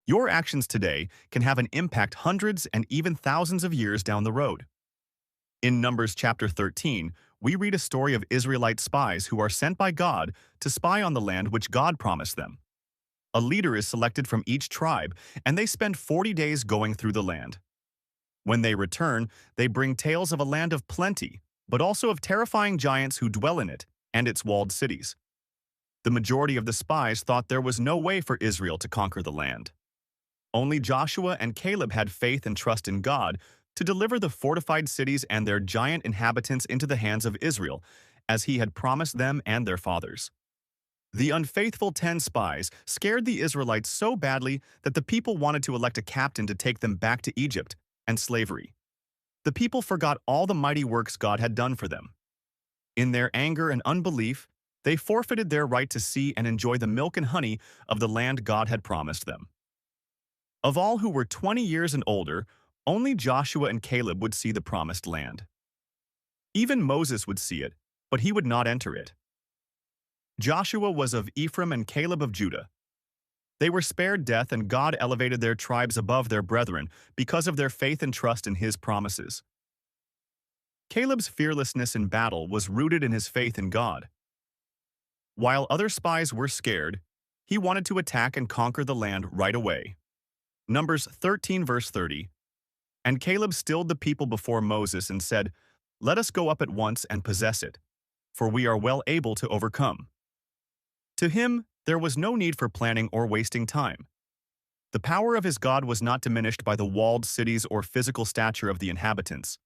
Your actions today can have an impact hundreds and even thousands of years down the road. In Numbers chapter 13, we read a story of Israelite spies who are sent by God to spy on the land which God promised them. A leader is selected from each tribe, and they spend 40 days going through the land. When they return, they bring tales of a land of plenty, but also of terrifying giants who dwell in it and its walled cities. The majority of the spies thought there was no way for Israel to conquer the land. Only Joshua and Caleb had faith and trust in God to deliver the fortified cities and their giant inhabitants into the hands of Israel, as he had promised them and their fathers. The unfaithful 10 spies scared the Israelites so badly that the people wanted to elect a captain to take them back to Egypt and slavery. The people forgot all the mighty works God had done for them. In their anger and unbelief, they forfeited their right to see and enjoy the milk and honey of the land God had promised them. Of all who were 20 years and older, only Joshua and Caleb would see the promised land. Even Moses would see it, but he would not enter it. Joshua was of Ephraim and Caleb of Judah. They were spared death, and God elevated their tribes above their brethren because of their faith and trust in his promises. Caleb's fearlessness in battle was rooted in his faith in God. While other spies were scared, he wanted to attack and conquer the land right away. Numbers 13 verse 30. And Caleb stilled the people before Moses and said, "Let us go up at once and possess it, for we are well able to overcome." To him, there was no need for planning or wasting time. The power of his God was not diminished by the walled cities or physical stature of the inhabitants.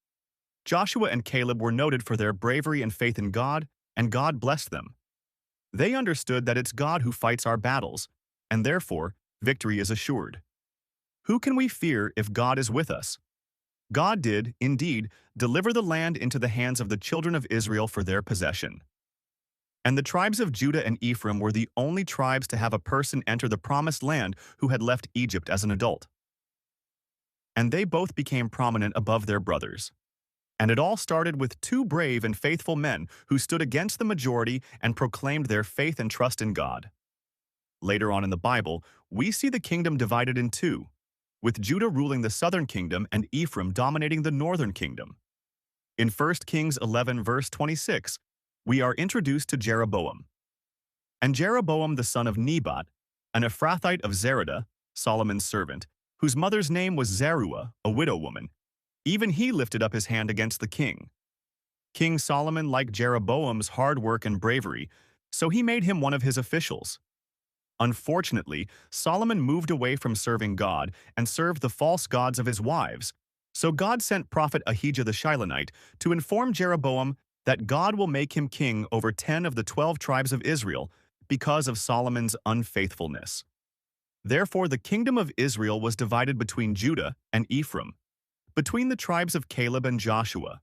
Joshua and Caleb were noted for their bravery and faith in God, and God blessed them. They understood that it's God who fights our battles, and therefore, victory is assured. Who can we fear if God is with us? God did, indeed, deliver the land into the hands of the children of Israel for their possession. And the tribes of Judah and Ephraim were the only tribes to have a person enter the promised land who had left Egypt as an adult. And they both became prominent above their brothers. And it all started with two brave and faithful men who stood against the majority and proclaimed their faith and trust in God. Later on in the Bible, we see the kingdom divided in two, with Judah ruling the southern kingdom and Ephraim dominating the northern kingdom. In 1 Kings 11 verse 26, we are introduced to Jeroboam. And Jeroboam the son of Nebat, an Ephrathite of Zeradah, Solomon's servant, whose mother's name was Zeruiah, a widow woman, even he lifted up his hand against the king. King Solomon liked Jeroboam's hard work and bravery, so he made him one of his officials. Unfortunately, Solomon moved away from serving God and served the false gods of his wives, so God sent prophet Ahijah the Shilonite to inform Jeroboam that God will make him king over 10 of the 12 tribes of Israel because of Solomon's unfaithfulness. Therefore, the kingdom of Israel was divided between Judah and Ephraim, between the tribes of Caleb and Joshua.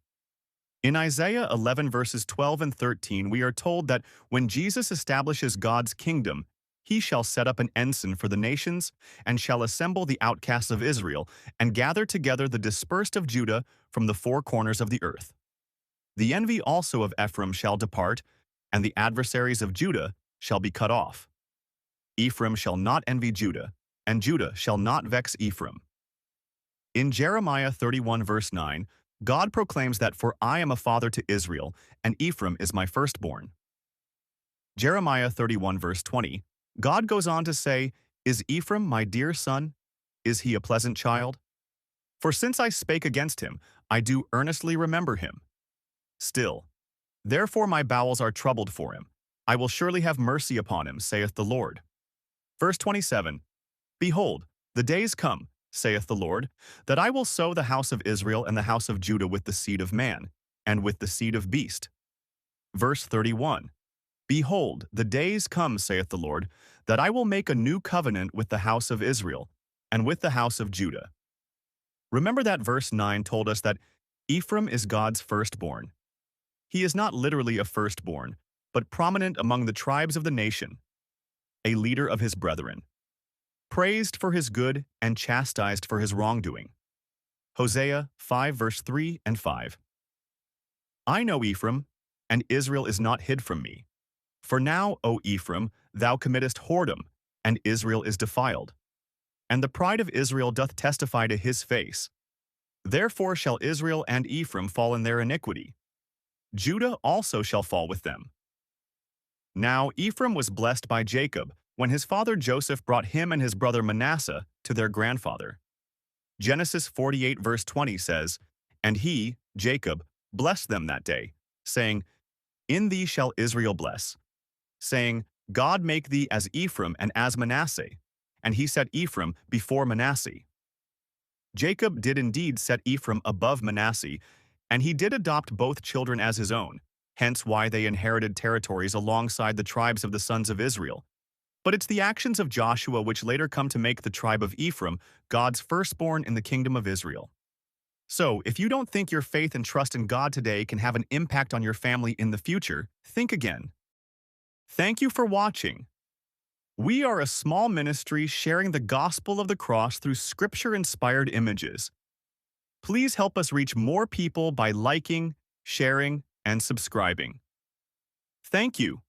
In Isaiah 11 verses 12 and 13, we are told that when Jesus establishes God's kingdom, he shall set up an ensign for the nations, and shall assemble the outcasts of Israel, and gather together the dispersed of Judah from the four corners of the earth. The envy also of Ephraim shall depart, and the adversaries of Judah shall be cut off. Ephraim shall not envy Judah, and Judah shall not vex Ephraim. In Jeremiah 31 verse 9, God proclaims that, "For I am a father to Israel, and Ephraim is my firstborn." Jeremiah 31 verse 20, God goes on to say, "Is Ephraim my dear son? Is he a pleasant child? For since I spake against him, I do earnestly remember him. Still, therefore my bowels are troubled for him. I will surely have mercy upon him, saith the Lord." Verse 27, "Behold, the days come, saith the Lord, that I will sow the house of Israel and the house of Judah with the seed of man, and with the seed of beast." Verse 31, "Behold, the days come, saith the Lord, that I will make a new covenant with the house of Israel, and with the house of Judah." Remember that verse 9 told us that Ephraim is God's firstborn. He is not literally a firstborn, but prominent among the tribes of the nation, a leader of his brethren, praised for his good and chastised for his wrongdoing. Hosea 5 verse 3 and 5. "I know Ephraim, and Israel is not hid from me. For now, O Ephraim, thou committest whoredom, and Israel is defiled. and the pride of Israel doth testify to his face. Therefore shall Israel and Ephraim fall in their iniquity. Judah also shall fall with them. Now Ephraim was blessed by Jacob, when his father Joseph brought him and his brother Manasseh to their grandfather. Genesis 48 verse 20 says, And he, Jacob, blessed them that day, saying, In thee shall Israel bless, saying, God make thee as Ephraim and as Manasseh. And he set Ephraim before Manasseh. Jacob did indeed set Ephraim above Manasseh, and he did adopt both children as his own, hence why they inherited territories alongside the tribes of the sons of Israel. But it's the actions of Joshua which later come to make the tribe of Ephraim God's firstborn in the kingdom of Israel. So, if you don't think your faith and trust in God today can have an impact on your family in the future, think again. Thank you for watching. We are a small ministry sharing the gospel of the cross through scripture-inspired images. Please help us reach more people by liking, sharing, and subscribing. Thank you.